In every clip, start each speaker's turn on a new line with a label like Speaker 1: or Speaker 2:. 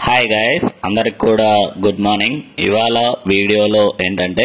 Speaker 1: Hi guys, అందరికి కూడా good morning. ఇవాళ వీడియోలో ఏంటంటే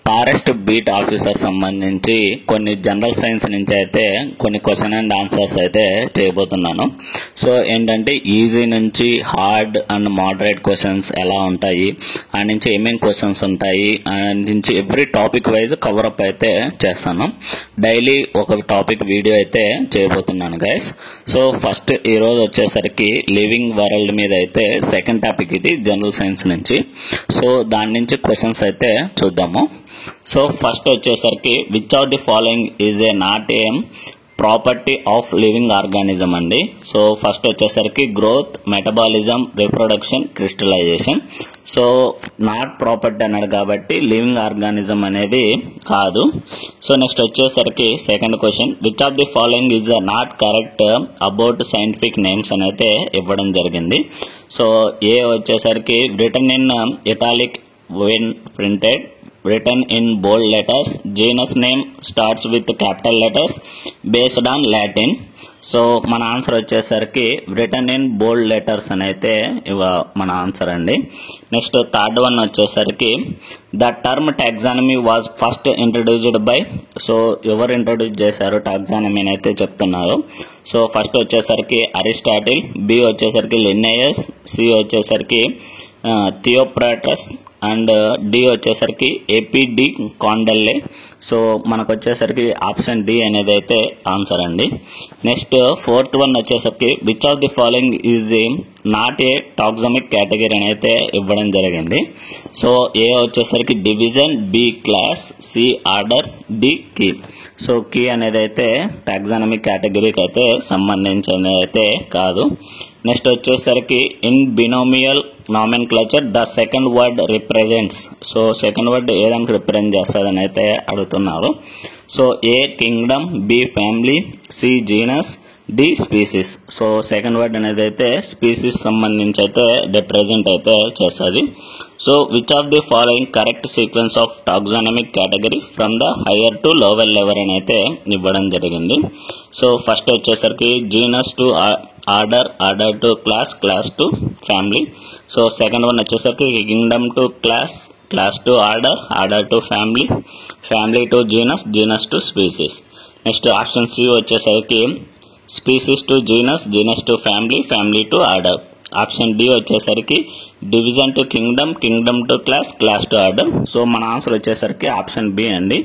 Speaker 1: ఫారెస్ట్ బీట్ ఆఫీసర్ సంబంధించి కొన్ని జనరల్ సైన్స్ నుంచి అయితే కొన్ని క్వశ్చన్ అండ్ ఆన్సర్స్ అయితే చేయబోతున్నాను. సో ఏంటంటే ఈజీ నుంచి హార్డ్ అండ్ మోడరేట్ క్వశ్చన్స్ ఎలా ఉంటాయి, ఆ నుంచి ఏమేమి క్వశ్చన్స్ ఉంటాయి, ఆ నుంచి ఎవ్రీ టాపిక్ వైజ్ కవరప్ అయితే చేస్తాను. డైలీ ఒక టాపిక్ వీడియో అయితే చేయబోతున్నాను గైస్. సో ఫస్ట్ ఈరోజు వచ్చేసరికి లివింగ్ వరల్డ్ మీద అయితే సెకండ్ టాపిక్, ఇది జనరల్ సైన్స్ నుంచి. సో దాని నుంచి క్వశ్చన్స్ అయితే చూద్దాము. సో ఫస్ట్ వచ్చేసరికి which of the following is a not a property of living organism అండి. సో ఫస్ట్ వచ్చేసరికి growth, metabolism, reproduction, crystallization. So not property అన్నాడు కాబట్టి లివింగ్ ఆర్గానిజం అనేది కాదు. సో నెక్స్ట్ వచ్చేసరికి second question, which of the following is not correct about scientific names అని అయితే ఇవ్వడం జరిగింది. సో ఏ వచ్చేసరికి return in italic when printed, written in bold letters, genus name starts with capital letters based on Latin. So మన answer వచ్చేసరికి return in bold letters అని అయితే మన ఆన్సర్ అండి. నెక్స్ట్ థర్డ్ వన్ వచ్చేసరికి the term taxonomy was first introduced by. So ఎవరు introduce చేశారు టాక్సానమీని అయితే చెప్తున్నారు. సో ఫస్ట్ వచ్చేసరికి అరిస్టాటిల్, బి వచ్చేసరికి లిన్నయస్, సి వచ్చేసరికి థియోప్రాటస్ అండ్ డి వచ్చేసరికి ఏపీడి కాండెల్లే. సో మనకు వచ్చేసరికి ఆప్షన్ డి అనేది అయితే ఆన్సర్ అండి. నెక్స్ట్ ఫోర్త్ వన్ వచ్చేసరికి which of the following is not a టాక్సామిక్ category అని అయితే ఇవ్వడం జరిగింది. సో ఏ వచ్చేసరికి division, B class, C order, D key. So key అనేది అయితే టాక్సానమిక్ కేటగిరీకి అయితే సంబంధించినది అయితే కాదు. నెక్స్ట్ వచ్చేసరికి in binomial nomenclature the second word represents. So second word ఏదానికి రిప్రజెంట్ చేస్తుందని అయితే అడుగుతున్నారు. So A kingdom, B family, C genus, D species. So second word అనేది అయితే స్పీసీస్ సంబంధించి అయితే రిప్రజెంట్ అయితే చేస్తుంది. So which of the following correct sequence of taxonomic category from the higher to lower level అని అయితే ఇవ్వడం జరిగింది. సో ఫస్ట్ వచ్చేసరికి genus to order, order to class, class to family. So second one వచ్చేసరికి kingdom to class, class to order, order to family, family to genus, genus to species. Next option C వచ్చేసరికి species to genus, genus to family, family to order. Option D వచ్చేసరికి division to kingdom, kingdom to class, class to order. So మన answer వచ్చేసరికి option B అండి.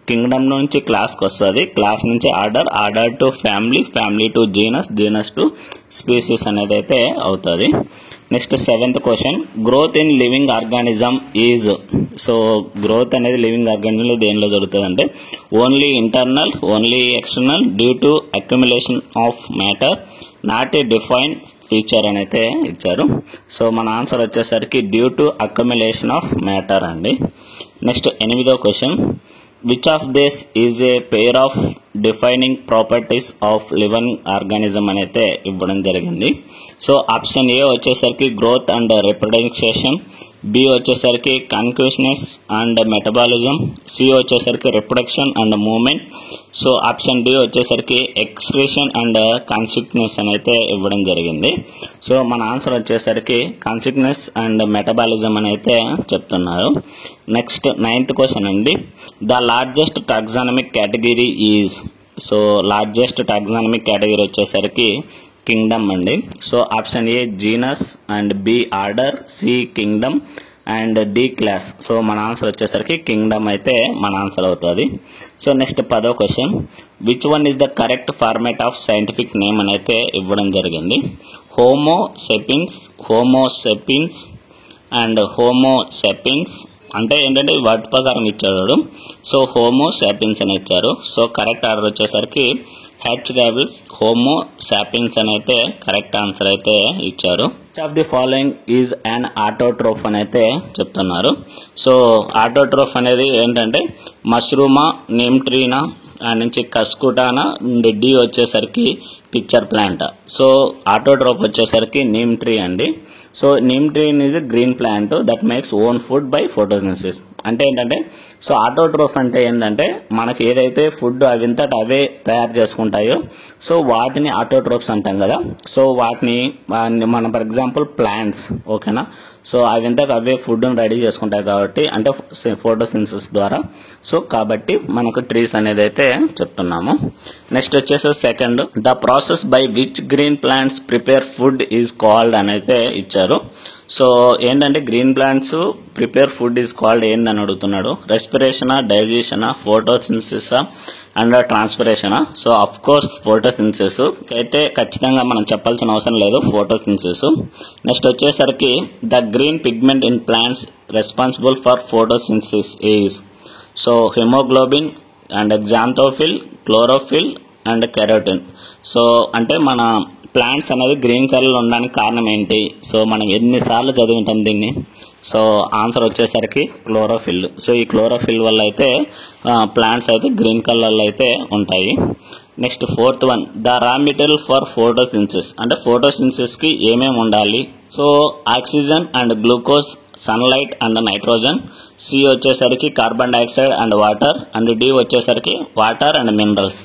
Speaker 1: Kingdom నుంచి క్లాస్కి వస్తుంది, class నుంచి order, order to family, family to genus, genus to species అనేది అయితే అవుతుంది. Next seventh question, growth in living organism is. So growth అనేది లివింగ్ ఆర్గానిజంలో దేనిలో జరుగుతుంది అంటే only internal, only external, due to accumulation of matter, not a define feature అని అయితే ఇచ్చారు. సో మన ఆన్సర్ వచ్చేసరికి due to accumulation of matter అండి. నెక్స్ట్ ఎనిమిదో question, which of this is a pair of defining properties of living organism అని అయితే ఇవ్వడం జరిగింది. సో ఆప్షన్ ఏ వచ్చేసరికి గ్రోత్ అండ్ రిప్రొడక్షన్, బి వచ్చేసరికి కాన్క్యూషనెస్ అండ్ మెటబాలిజం, సి వచ్చేసరికి reproduction and movement. So option D వచ్చేసరికి excretion and consequence అని అయితే ఇవ్వడం జరిగింది. సో మన ఆన్సర్ వచ్చేసరికి కాన్సిక్వెన్స్ అండ్ మెటబాలిజం అని అయితే చెప్తున్నారు. నెక్స్ట్ నైన్త్ క్వశ్చన్ అండి, the largest taxonomic category is. So largest taxonomic category వచ్చేసరికి కింగ్డమ్ అండి. So option A genus and B order, C kingdom and D class. So మన answer వచ్చేసరికి kingdom అయితే మన ఆన్సర్ అవుతుంది. సో నెక్స్ట్ 10వ question, which one is the correct format of scientific name అని అయితే ఇవ్వడం జరిగింది. Homo sapiens, Homo sapiens and Homo sapiens అంటే ఏంటంటే వాటి ప్రకారం ఇచ్చాడు. సో హోమో సాపిన్స్ అని ఇచ్చారు. సో కరెక్ట్ ఆర్డర్ వచ్చేసరికి హెచ్ గ్యాబిల్స్, హోమో సాపిన్స్ అని అయితే కరెక్ట్ ఆన్సర్ అయితే ఇచ్చారు. Which of the following is an autotroph అని అయితే చెప్తున్నారు. సో ఆటోట్రోఫ్ అనేది ఏంటంటే మష్రూమా, నేమ్ ట్రీనా, నుంచి కస్కుటానా, డి వచ్చేసరికి పిక్చర్ ప్లాంట్. సో ఆటోట్రోప్ వచ్చేసరికి నీమ్ ట్రీ అండి. So neem tree is a green plant that makes own food by photosynthesis. అంటే ఏంటంటే సో ఆటోట్రోఫ్ అంటే ఏంటంటే మనకి ఏదైతే ఫుడ్ అవింతట అవే తయారు చేసుకుంటాయో సో వాటిని ఆటోట్రోప్స్ అంటాం కదా. సో వాటిని మన ఫర్ ఎగ్జాంపుల్ ప్లాంట్స్, ఓకేనా. సో అవింతకు అవే ఫుడ్ని రెడీ చేసుకుంటాయి కాబట్టి అంటే ఫోటోసిన్సిస్ ద్వారా. సో కాబట్టి మనకు ట్రీస్ అనేది అయితే చెప్తున్నాము. నెక్స్ట్ వచ్చేసి second, the process by which green plants prepare food is called అని అయితే ఇచ్చారు. సో ఏంటంటే green plants prepare food is called ఏందని అడుగుతున్నాడు. రెస్పిరేషనా, డైజెషనా, ఫోటోసిన్సిసా అండ్ ట్రాన్స్పిరేషనా. సో అఫ్ కోర్స్ ఫోటోసిన్సిస్ అయితే ఖచ్చితంగా మనం చెప్పాల్సిన అవసరం లేదు, ఫోటోసిన్సిస్. నెక్స్ట్ వచ్చేసరికి the green pigment in plants responsible for photosynthesis is so haemoglobin and xanthophyll, chlorophyll and carotene. So అంటే మన ప్లాంట్స్ అనేది గ్రీన్ కలర్లో ఉండడానికి కారణం ఏంటి? సో మనం ఎన్నిసార్లు చదువుంటాం దీన్ని. సో ఆన్సర్ వచ్చేసరికి క్లోరోఫిల్. సో ఈ క్లోరోఫిల్ వల్ల అయితే ప్లాంట్స్ అయితే గ్రీన్ కలర్లో అయితే ఉంటాయి. Next fourth one, the raw material for photosynthesis అంటే ఫోటోసిన్సిస్కి ఏమేమి ఉండాలి? So oxygen and glucose, sunlight and nitrogen. C వచ్చేసరికి carbon dioxide and water, and D వచ్చేసరికి water and minerals.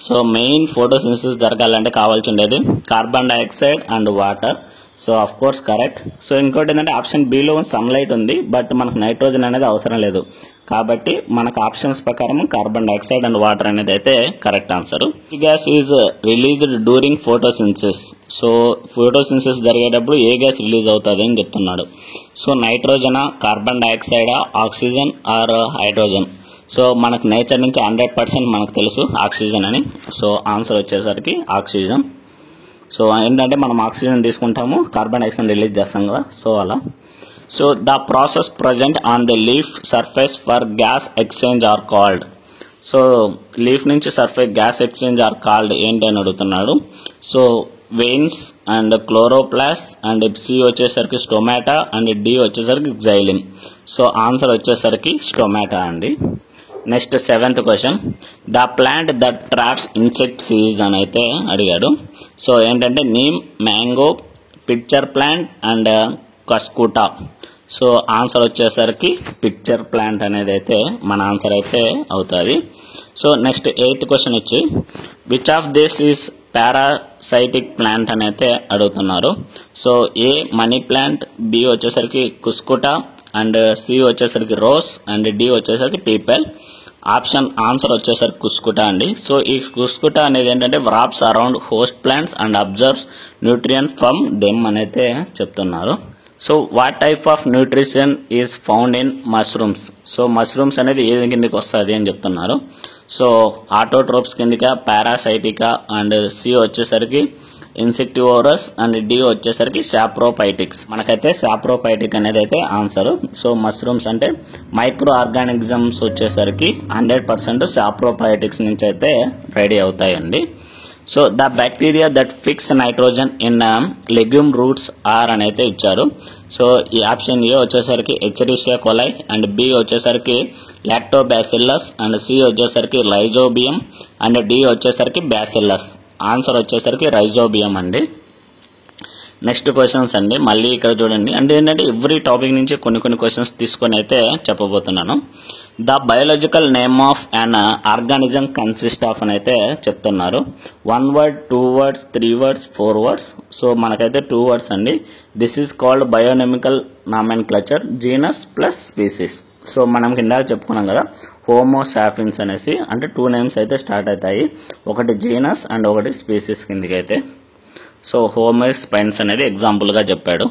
Speaker 1: So main photosynthesis జరగాలంటే కావాల్సి ఉండేది carbon dioxide and water. So of course correct. So ఇంకోటి ఏంటంటే ఆప్షన్ బిలో సన్లైట్ ఉంది, but మనకు నైట్రోజన్ అనేది అవసరం లేదు కాబట్టి మనకు ఆప్షన్స్ ప్రకారం కార్బన్ డైఆక్సైడ్ అండ్ వాటర్ అనేది అయితే correct answer. Gas is released during photosynthesis. So photosynthesis జరిగేటప్పుడు ఏ గ్యాస్ రిలీజ్ అవుతుంది అని చెప్తున్నాడు. సో నైట్రోజనా, కార్బన్ డైఆక్సైడా, ఆక్సిజన్ ఆర్ హైడ్రోజన్. సో మనకు నేచర్ నుంచి 100% మనకు తెలుసు ఆక్సిజన్ అని. సో ఆన్సర్ వచ్చేసరికి ఆక్సిజన్. సో ఏంటంటే మనం ఆక్సిజన్ తీసుకుంటాము, కార్బన్ డైఆక్సైడ్ రిలీజ్ చేస్తాం కదా, సో అలా. So the process present on the leaf surface for gas exchange are called. So leaf నుంచి surface gas exchange are called ఏంటి అని అడుగుతున్నాడు. So veins and chloroplast, and C వచ్చేసరికి stomata, and D వచ్చేసరికి xylem. So answer వచ్చేసరికి stomata అండి. Next seventh question, the plant that traps insects is అని అయితే అడిగాడు. సో ఏంటంటే neem, mango, picture plant and cuscuta. So answer వచ్చేసరికి పిక్చర్ ప్లాంట్ అనేది అయితే మన ఆన్సర్ అయితే అవుతుంది. సో నెక్స్ట్ ఎయిత్ క్వశ్చన్ వచ్చి which of this is parasitic plant అని అయితే అడుగుతున్నారు. సో ఏ మనీ ప్లాంట్, బి వచ్చేసరికి కుస్కుటా, అండ్ సి వచ్చేసరికి రోస్, అండ్ డి వచ్చేసరికి పీపల్. ఆన్సర్ వచ్చేసరికి కుస్కుటా అండి. సో ఈ కుస్కుటా అనేది ఏంటంటే wraps around host plants and absorbs nutrient from them అని అయితే చెప్తున్నారు. So what type of nutrition is found in mushrooms. So mushrooms అనేది ఏ కిందకి వస్తుంది అని చెప్తున్నారు. సో ఆటోట్రోప్స్ కిందక, పారాసైటికా, అండ్ సి వచ్చేసరికి ఇన్సెక్టివోరస్, అండ్ డి వచ్చేసరికి సాప్రోపైటిక్స్. మనకైతే సాప్రోపైటిక్ అనేది అయితే ఆన్సర్. సో మష్రూమ్స్ అంటే మైక్రో ఆర్గానిజమ్స్ వచ్చేసరికి 100% సాప్రోపైటిక్స్ నుంచి అయితే రెడీ అవుతాయండి. So the bacteria that fix nitrogen in legume roots are అని అయితే ఇచ్చారు. సో ఈ ఆప్షన్ ఏ వచ్చేసరికి ఎచ్చెరిషియా కొలై, అండ్ బి వచ్చేసరికి లాక్టోబాసిల్లస్, అండ్ సి వచ్చేసరికి రైజోబియం, అండ్ డి వచ్చేసరికి బ్యాసిల్లస్. ఆన్సర్ వచ్చేసరికి రైజోబియం అండి. నెక్స్ట్ క్వశ్చన్స్ అండి, మళ్ళీ ఇక్కడ చూడండి. అంటే ఏంటంటే ఎవ్రీ టాపిక్ నుంచి కొన్ని క్వశ్చన్స్ తీసుకొని అయితే చెప్పబోతున్నాను. The biological name of an organism consist of అని అయితే చెప్తున్నారు. 1 word, 2 words, 3 words, 4 words. So మనకైతే 2 words అండి. This is called binomial nomenclature, genus plus species. So మనం కింద చెప్పుకున్నాం కదా హోమో సాపిన్స్ అనేసి, అంటే 2 names అయితే స్టార్ట్ అవుతాయి, ఒకటి జీనస్ అండ్ ఒకటి స్పీసీస్ కిందకి అయితే. సో హోమో స్పైన్స్ అనేది ఎగ్జాంపుల్గా చెప్పాడు.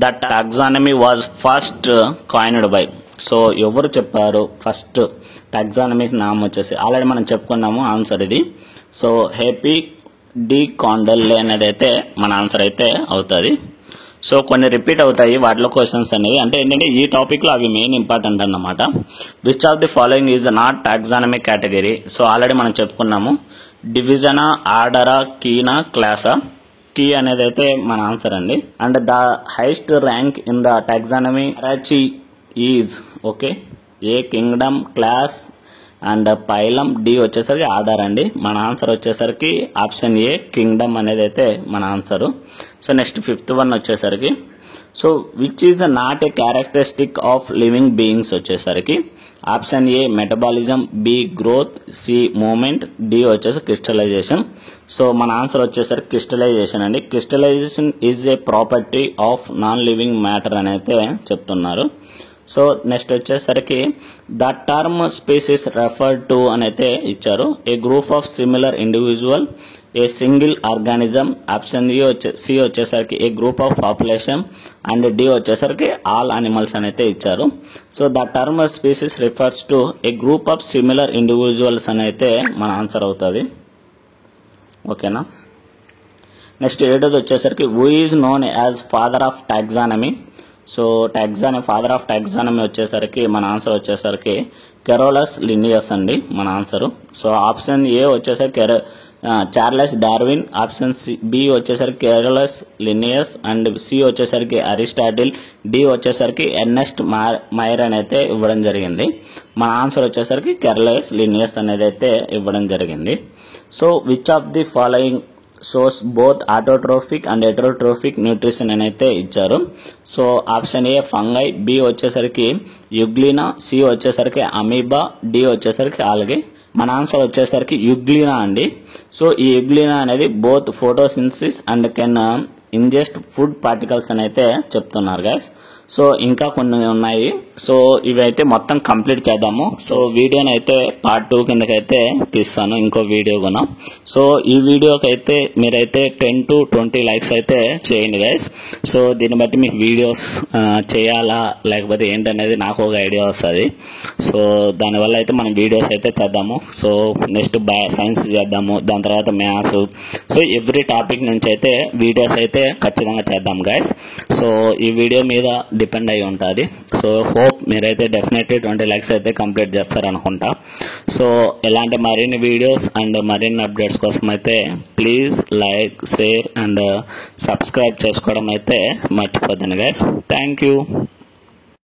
Speaker 1: The taxonomy was first coined by. So ఎవరు చెప్పారు ఫస్ట్ టాక్సానమీకి నామ్ వచ్చేసి ఆల్రెడీ మనం చెప్పుకున్నాము ఆన్సర్ ఇది. సో హేపీ డి కాండెల్లే అనేది అయితే మన ఆన్సర్ అయితే అవుతుంది. సో కొన్ని రిపీట్ అవుతాయి వాటిలో క్వశ్చన్స్ అనేవి, అంటే ఏంటంటే ఈ టాపిక్లో అవి మెయిన్ ఇంపార్టెంట్ అన్నమాట. Which of the following is not taxonomic category. So already మనం చెప్పుకున్నాము. డివిజనా, ఆర్డరా, కీనా, క్లాసా. కీ అనేది అయితే మన ఆన్సర్ అండి. And the highest rank in the taxonomy hierarchy is okay A kingdom, class, and phylum, D వచ్చేసరికి ఆర్డర్ అండి. మన ఆన్సర్ వచ్చేసరికి ఆప్షన్ ఏ కింగ్డమ్ అనేది అయితే మన answer. So next 5th one వచ్చేసరికి so which is the not a characteristic of living beings వచ్చేసరికి option A metabolism, B growth, C movement, D వచ్చేసి క్రిస్టలైజేషన్. సో మన ఆన్సర్ వచ్చేసరికి క్రిస్టలైజేషన్ అండి. Crystallisation is a property of non living matter అని అయితే చెప్తున్నారు. So next వచ్చేసరికి the term species referred to అని అయితే ఇచ్చారు. A group of similar individual, a single organism, option C వచ్చేసరికి ఏ group of population and D వచ్చేసరికి ఆల్ అనిమల్స్ అని అయితే ఇచ్చారు. So the term species refers to a group of similar individuals అని అయితే మన ఆన్సర్ అవుతుంది. ఓకేనా. నెక్స్ట్ 7th వచ్చేసరికి who is known as father of taxonomy. So father of taxonomy వచ్చేసరికి మన ఆన్సర్ వచ్చేసరికి కెరోలస్ లినియస్ అండి మన ఆన్సరు. సో ఆప్షన్ ఏ వచ్చేసరికి చార్లెస్ డార్విన్, ఆప్షన్ బి వచ్చేసరికి కెరోలస్ లినియస్ అండ్ సి వచ్చేసరికి అరిస్టాటిల్, డి వచ్చేసరికి ఎర్నెస్ట్ మైర్ అని అయితే ఇవ్వడం జరిగింది. మన ఆన్సర్ వచ్చేసరికి కెరోలస్ లినియస్ అనేది అయితే ఇవ్వడం జరిగింది. So which of the following సోర్స్ both autotrophic and heterotrophic nutrition అని అయితే ఇచ్చారు. So option A fungi, B వచ్చేసరికి యుగ్లినా, సి వచ్చేసరికి అమీబా, డి వచ్చేసరికి ఆల్గే. మన ఆన్సర్ వచ్చేసరికి యుగ్లినా అండి. సో ఈ యుగ్లినా అనేది both photosynthesis and can ingest food particles అని అయితే చెప్తున్నారు గైస్. సో ఇంకా కొన్ని ఉన్నాయి. సో ఇవి అయితే మొత్తం కంప్లీట్ చేద్దాము. సో వీడియోని అయితే పార్ట్ 2 కిందకైతే తీస్తాను, ఇంకో వీడియో కూడా. సో ఈ వీడియోకి అయితే మీరైతే 10 to 20 లైక్స్ అయితే చేయండి గైస్. సో దీన్ని బట్టి మీకు వీడియోస్ చేయాలా లేకపోతే ఏంటనేది నాకు ఒక ఐడియా వస్తుంది. సో దానివల్ల అయితే మనం వీడియోస్ అయితే చేద్దాము. సో నెక్స్ట్ సైన్స్ చేద్దాము, దాని తర్వాత మ్యాథ్స్. సో ఎవ్రీ టాపిక్ నుంచి అయితే వీడియోస్ అయితే ఖచ్చితంగా చేద్దాం గైస్. సో ఈ వీడియో మీద డిపెండ్ అయి ఉంటుంది. సో హోప్ మీరైతే డెఫినెట్లీ 20 లైక్స్ అయితే కంప్లీట్ చేస్తారనుకుంటా. సో ఇలాంటి మరిన్ని వీడియోస్ అండ్ మరిన్ని అప్డేట్స్ కోసం అయితే please like, share and subscribe చేసుకోవడం అయితే మర్చిపోద్దండి గైస్. Thank you.